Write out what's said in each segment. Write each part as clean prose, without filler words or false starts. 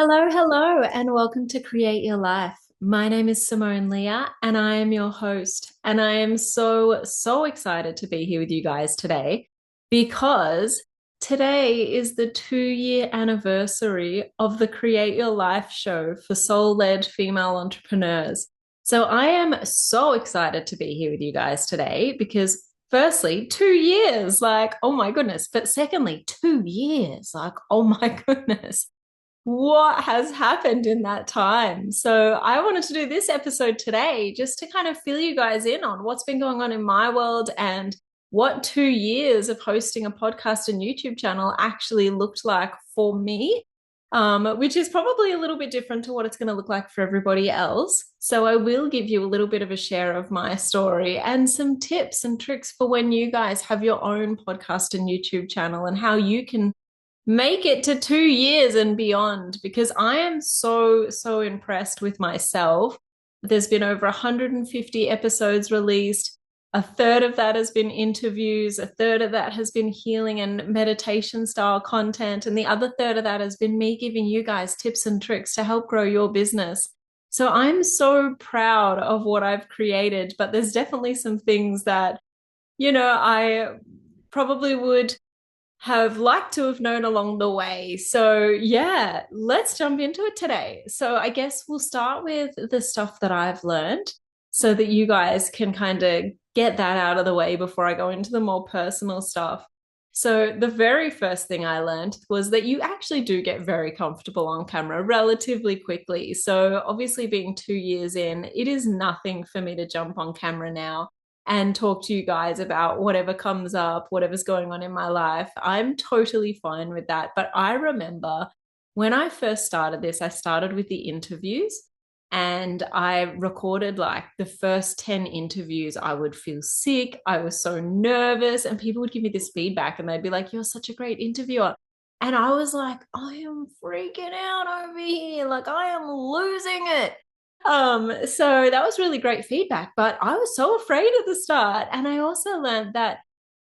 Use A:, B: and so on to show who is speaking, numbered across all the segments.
A: Hello, hello, and welcome to Create Your Life. My name is Simone Leah, and I am your host. And I am so excited to be here with you guys today because today is the 2-year anniversary of the Create Your Life show for soul-led female entrepreneurs. So I am so excited to be here with you guys today because firstly, 2 years, like, oh my goodness. But secondly, 2 years, like, oh my goodness, what has happened in that time. So I wanted to do this episode today just to kind of fill you guys in on what's been going on in my world and what 2 years of hosting a podcast and YouTube channel actually looked like for me, which is probably a little bit different to what it's going to look like for everybody else. So I will give you a little bit of a share of my story and some tips and tricks for when you guys have your own podcast and YouTube channel and how you can make it to 2 years and beyond, because I am so impressed with myself. There's been over 150 episodes released. A third of that has been interviews. A third of that has been healing and meditation style content. And the other third of that has been me giving you guys tips and tricks to help grow your business. So I'm so proud of what I've created, but there's definitely some things that, I probably would have liked to have known along the way. So, yeah, let's jump into it today. So, I guess we'll start with the stuff that I've learned so that you guys can kind of get that out of the way before I go into the more personal stuff. So, the very first thing I learned was that you actually do get very comfortable on camera relatively quickly. So, obviously, being 2 years in, it is nothing for me to jump on camera now and talk to you guys about whatever comes up, whatever's going on in my life. I'm totally fine with that. But I remember when I first started this, I started with the interviews and I recorded like the first 10 interviews. I would feel sick. I was so nervous, and people would give me this feedback and they'd be like, "You're such a great interviewer." And I was like, I am freaking out over here. Like, I am losing it. So that was really great feedback, but I was so afraid at the start. And I also learned that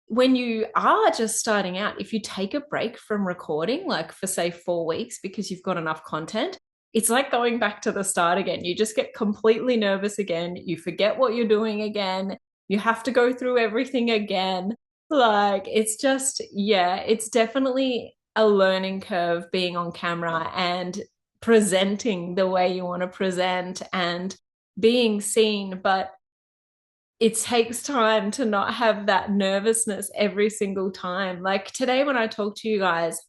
A: when you are just starting out, if you take a break from recording, like for say 4 weeks, because you've got enough content, it's like going back to the start again. You just get completely nervous again. You forget what you're doing again. You have to go through everything again. Like, it's just, yeah, it's definitely a learning curve being on camera and presenting the way you want to present and being seen. But it takes time to not have that nervousness every single time. Like today, when I talk to you guys,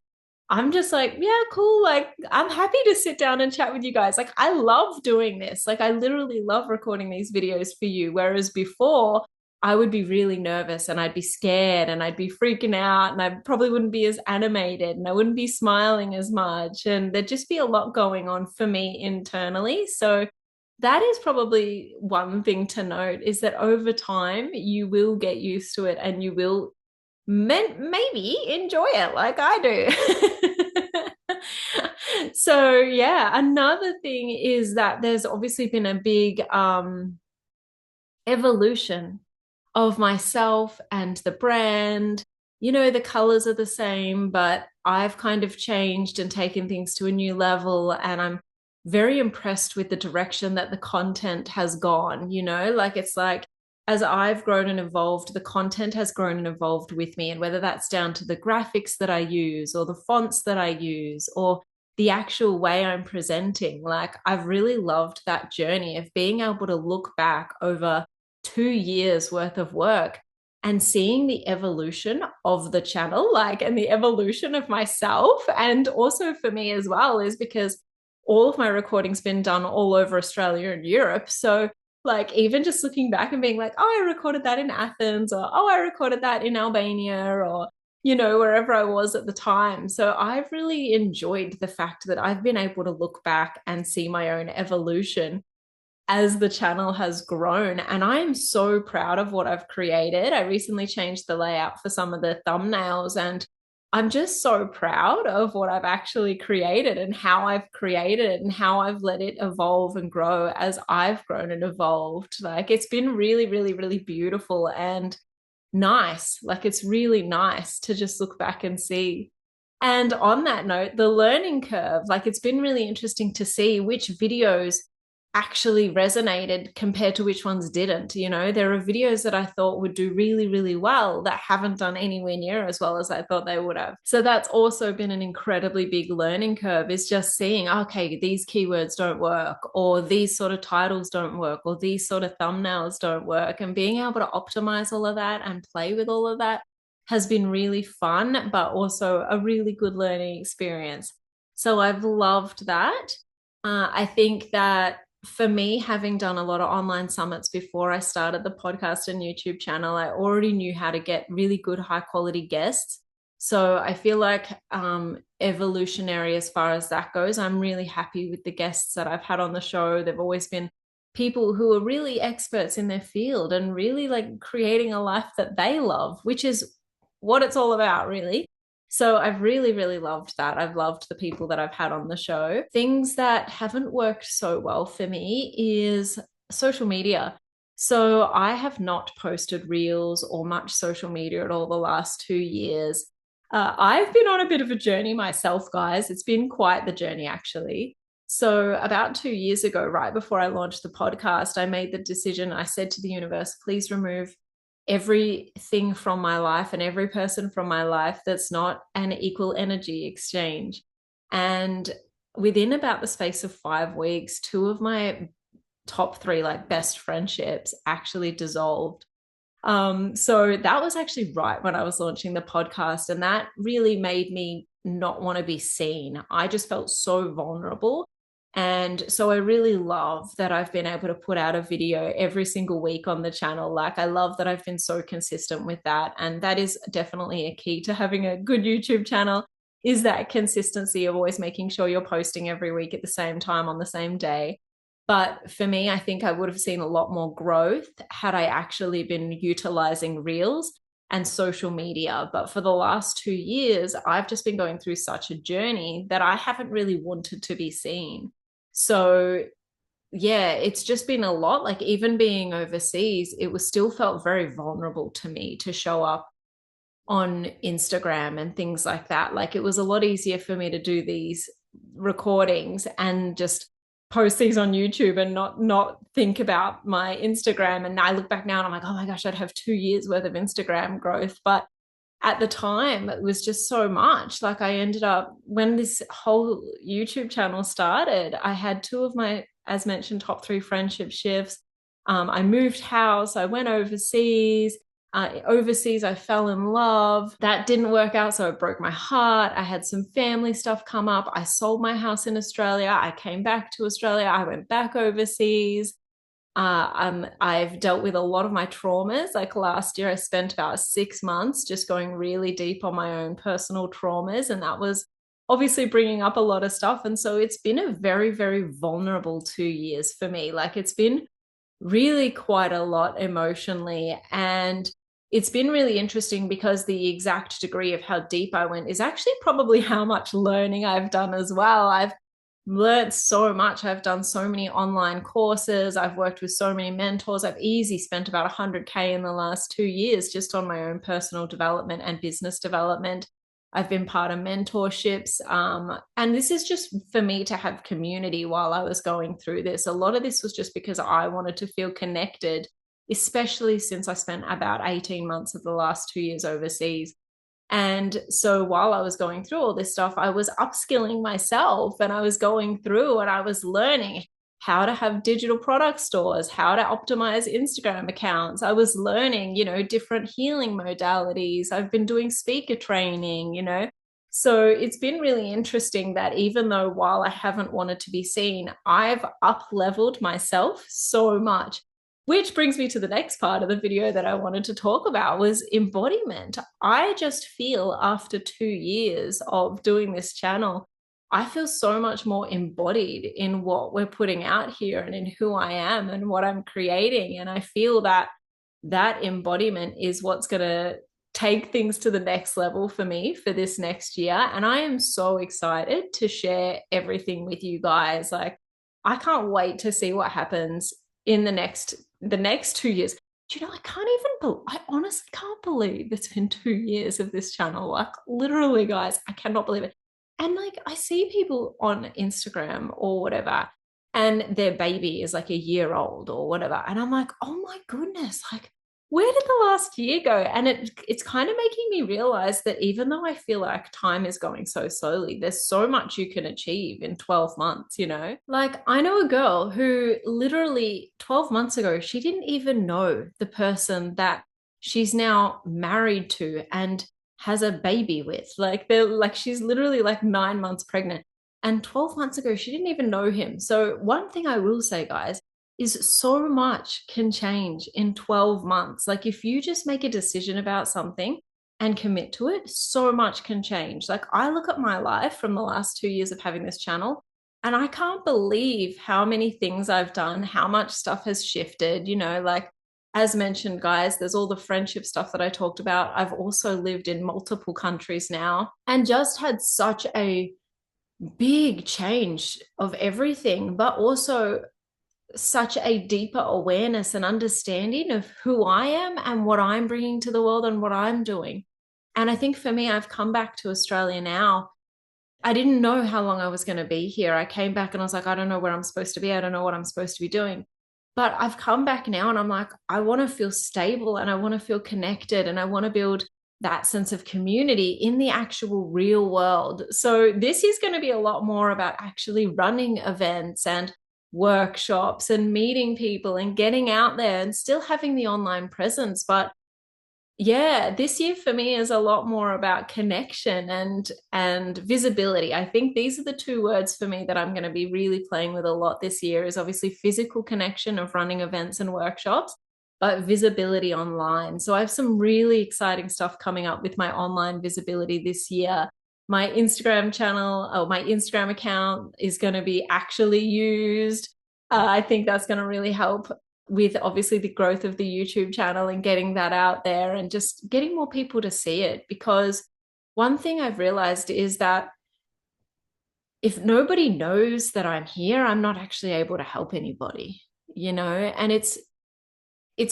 A: I'm just like, yeah, cool. Like, I'm happy to sit down and chat with you guys. Like, I love doing this. Like, I literally love recording these videos for you. Whereas before, I would be really nervous and I'd be scared and I'd be freaking out and I probably wouldn't be as animated and I wouldn't be smiling as much. And there'd just be a lot going on for me internally. So, that is probably one thing to note, is that over time you will get used to it and you will maybe enjoy it like I do. So yeah, another thing is that there's obviously been a big evolution of myself and the brand. The colors are the same, but I've kind of changed and taken things to a new level, and I'm very impressed with the direction that the content has gone. Like, it's like, as I've grown and evolved, the content has grown and evolved with me. And whether that's down to the graphics that I use or the fonts that I use or the actual way I'm presenting, like, I've really loved that journey of being able to look back over 2 years worth of work and seeing the evolution of the channel, like, and the evolution of myself. And also for me as well, is because all of my recording's been done all over Australia and Europe. So like, even just looking back and being like, oh, I recorded that in Athens, or oh, I recorded that in Albania, or wherever I was at the time. So I've really enjoyed the fact that I've been able to look back and see my own evolution as the channel has grown. And I am so proud of what I've created. I recently changed the layout for some of the thumbnails, and I'm just so proud of what I've actually created and how I've created it and how I've let it evolve and grow as I've grown and evolved. Like, it's been really, really, really beautiful and nice. Like, it's really nice to just look back and see And on that note, the learning curve, like it's been really interesting to see which videos actually resonated compared to which ones didn't. You know, there are videos that I thought would do really, really well that haven't done anywhere near as well as I thought they would have. So that's also been an incredibly big learning curve, is just seeing, okay, these keywords don't work, or these sort of titles don't work, or these sort of thumbnails don't work, and being able to optimize all of that and play with all of that has been really fun, but also a really good learning experience. So I've loved that. I think that for me, having done a lot of online summits before I started the podcast and YouTube channel, I already knew how to get really good, high quality guests. So I feel like evolutionary as far as that goes. I'm really happy with the guests that I've had on the show. They've always been people who are really experts in their field and really like creating a life that they love, which is what it's all about, really. So I've really, really loved that. I've loved the people that I've had on the show. Things that haven't worked so well for me is social media. So I have not posted reels or much social media at all the last 2 years. I've been on a bit of a journey myself, guys. It's been quite the journey, actually. So about 2 years ago, right before I launched the podcast, I made the decision. I said to the universe, please remove everything from my life and every person from my life that's not an equal energy exchange. And within about the space of 5 weeks, two of my top three like best friendships actually dissolved. So that was actually right when I was launching the podcast, and that really made me not want to be seen. I just felt so vulnerable. And so I really love that I've been able to put out a video every single week on the channel. Like, I love that I've been so consistent with that. And that is definitely a key to having a good YouTube channel, is that consistency of always making sure you're posting every week at the same time on the same day. But for me, I think I would have seen a lot more growth had I actually been utilizing Reels and social media. But for the last 2 years, I've just been going through such a journey that I haven't really wanted to be seen. So yeah, it's just been a lot. Like, even being overseas, it was still felt very vulnerable to me to show up on Instagram and things like that. Like, it was a lot easier for me to do these recordings and just post these on YouTube and not think about my Instagram. And I look back now and I'm like, oh my gosh, I'd have 2 years worth of Instagram growth. But at the time, it was just so much. Like, I ended up, when this whole YouTube channel started, I had two of my, as mentioned, top three friendship shifts. I moved house, I went overseas. Overseas, I fell in love. That didn't work out, so it broke my heart. I had some family stuff come up. I sold my house in Australia. I came back to Australia. I went back overseas. I've dealt with a lot of my traumas. Like, last year, I spent about 6 months just going really deep on my own personal traumas, and that was obviously bringing up a lot of stuff. And so it's been a very, very vulnerable 2 years for me. Like, it's been really quite a lot emotionally. And it's been really interesting because the exact degree of how deep I went is actually probably how much learning I've done as well. I've learned so much. I've done so many online courses. I've worked with so many mentors. I've easily spent about 100K in the last 2 years just on my own personal development and business development. I've been part of mentorships. And this is just for me to have community while I was going through this. A lot of this was just because I wanted to feel connected, especially since I spent about 18 months of the last 2 years overseas. And so while I was going through all this stuff, I was upskilling myself, and I was going through and I was learning how to have digital product stores, how to optimize Instagram accounts. I was learning, different healing modalities. I've been doing speaker training. So it's been really interesting that even though while I haven't wanted to be seen, I've up-leveled myself so much. Which brings me to the next part of the video that I wanted to talk about, was embodiment. I just feel after 2 years of doing this channel, I feel so much more embodied in what we're putting out here and in who I am and what I'm creating. And I feel that that embodiment is what's going to take things to the next level for me for this next year. And I am so excited to share everything with you guys. Like, I can't wait to see what happens in the next 2 years. do you know, I honestly can't believe it's been 2 years of this channel. Like, literally, guys, I cannot believe it. And like, I see people on Instagram or whatever, and their baby is like a year old or whatever. And I'm like, oh my goodness, like, where did the last year go? And it's kind of making me realize that even though I feel like time is going so slowly, there's so much you can achieve in 12 months, you know? Like, I know a girl who literally 12 months ago, she didn't even know the person that she's now married to and has a baby with. Like, they're like, she's literally like 9 months pregnant. And 12 months ago, she didn't even know him. So, one thing I will say, guys, is so much can change in 12 months. Like, if you just make a decision about something and commit to it, so much can change. Like, I look at my life from the last 2 years of having this channel, and I can't believe how many things I've done, how much stuff has shifted, you know, like, as mentioned, guys, there's all the friendship stuff that I talked about. I've also lived in multiple countries now and just had such a big change of everything, but also such a deeper awareness and understanding of who I am and what I'm bringing to the world and what I'm doing. And I think for me, I've come back to Australia now. I didn't know how long I was going to be here. I came back and I was like, I don't know where I'm supposed to be. I don't know what I'm supposed to be doing. But I've come back now and I'm like, I want to feel stable and I want to feel connected and I want to build that sense of community in the actual real world. So this is going to be a lot more about actually running events and workshops and meeting people and getting out there and still having the online presence. But yeah, this year for me is a lot more about connection and visibility. I think these are the two words for me that I'm going to be really playing with a lot this year, is obviously physical connection of running events and workshops, but visibility online. So I have some really exciting stuff coming up with my online visibility this year. My Instagram channel, or my Instagram account, is going to be actually used. I think that's going to really help with obviously the growth of the YouTube channel and getting that out there and just getting more people to see it. Because one thing I've realized is that if nobody knows that I'm here, I'm not actually able to help anybody, you know? And it's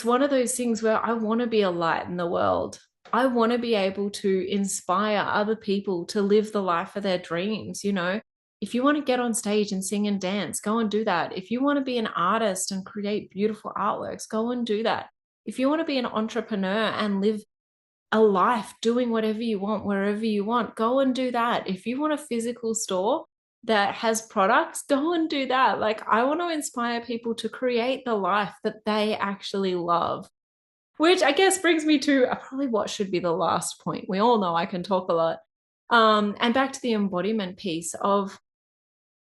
A: one of those things where I want to be a light in the world. I want to be able to inspire other people to live the life of their dreams, you know? If you want to get on stage and sing and dance, go and do that. If you want to be an artist and create beautiful artworks, go and do that. If you want to be an entrepreneur and live a life doing whatever you want, wherever you want, go and do that. If you want a physical store that has products, go and do that. Like, I want to inspire people to create the life that they actually love. Which I guess brings me to probably what should be the last point. We all know I can talk a lot. And back to the embodiment piece of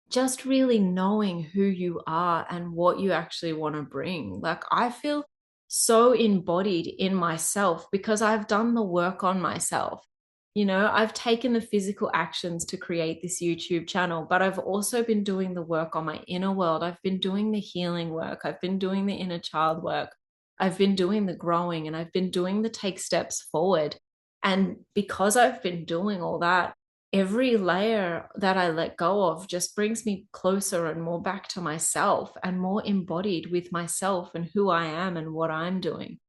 A: just really knowing who you are and what you actually want to bring. Like, I feel so embodied in myself because I've done the work on myself. You know, I've taken the physical actions to create this YouTube channel, but I've also been doing the work on my inner world. I've been doing the healing work. I've been doing the inner child work. I've been doing the growing and I've been doing the take steps forward. And because I've been doing all that, every layer that I let go of just brings me closer and more back to myself and more embodied with myself and who I am and what I'm doing.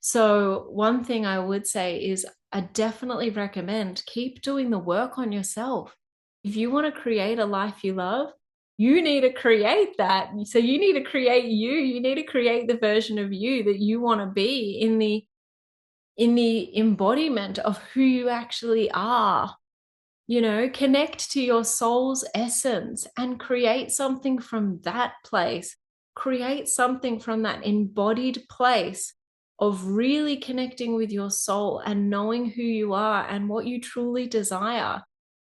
A: So, one thing I would say is I definitely recommend keep doing the work on yourself. If you want to create a life you love, you need to create that. So, you need to create you. You need to create the version of you that you want to be in the embodiment of who you actually are. You know, connect to your soul's essence and create something from that place. Create something from that embodied place of really connecting with your soul and knowing who you are and what you truly desire.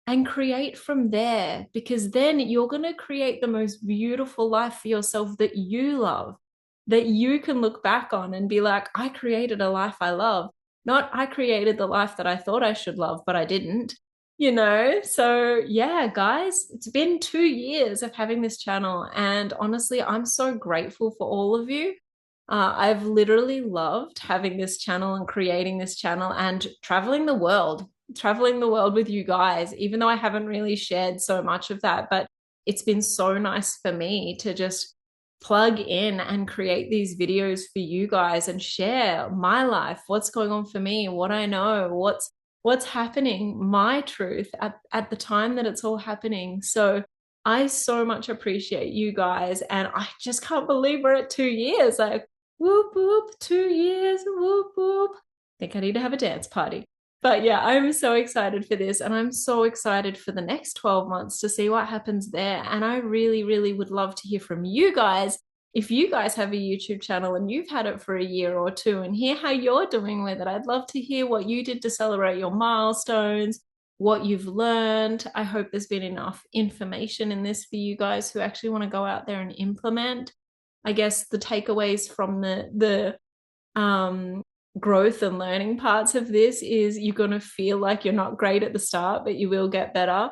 A: And create from there, because then you're going to create the most beautiful life for yourself that you love, that you can look back on and be like, I created a life I love. Not I created the life that I thought I should love, but I didn't, you know? So yeah, guys, it's been 2 years of having this channel. And honestly, I'm so grateful for all of you. I've literally loved having this channel and creating this channel and traveling the world with you guys, even though I haven't really shared so much of that. But it's been so nice for me to just plug in and create these videos for you guys and share my life, what's going on for me, what I know, what's happening, my truth at the time that it's all happening. So I so much appreciate you guys, and I just can't believe we're at 2 years. Like, whoop whoop, 2 years, whoop whoop. I think I need to have a dance party. But yeah, I'm so excited for this, and I'm so excited for the next 12 months to see what happens there. And I really, really would love to hear from you guys. If you guys have a YouTube channel and you've had it for a year or two, and hear how you're doing with it. I'd love to hear what you did to celebrate your milestones, what you've learned. I hope there's been enough information in this for you guys who actually want to go out there and implement. I guess the takeaways from the growth and learning parts of this is you're going to feel like you're not great at the start, but you will get better.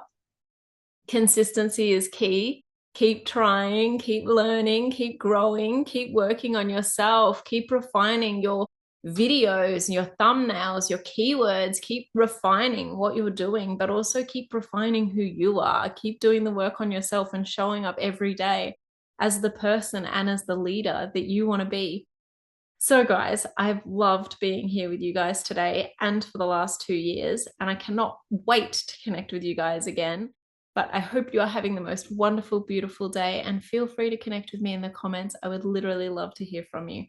A: Consistency is key. Keep trying, keep learning, keep growing, keep working on yourself, keep refining your videos, your thumbnails, your keywords, keep refining what you're doing, but also keep refining who you are. Keep doing the work on yourself and showing up every day as the person and as the leader that you want to be. So, guys, I've loved being here with you guys today and for the last 2 years, and I cannot wait to connect with you guys again. But I hope you are having the most wonderful, beautiful day, and feel free to connect with me in the comments. I would literally love to hear from you.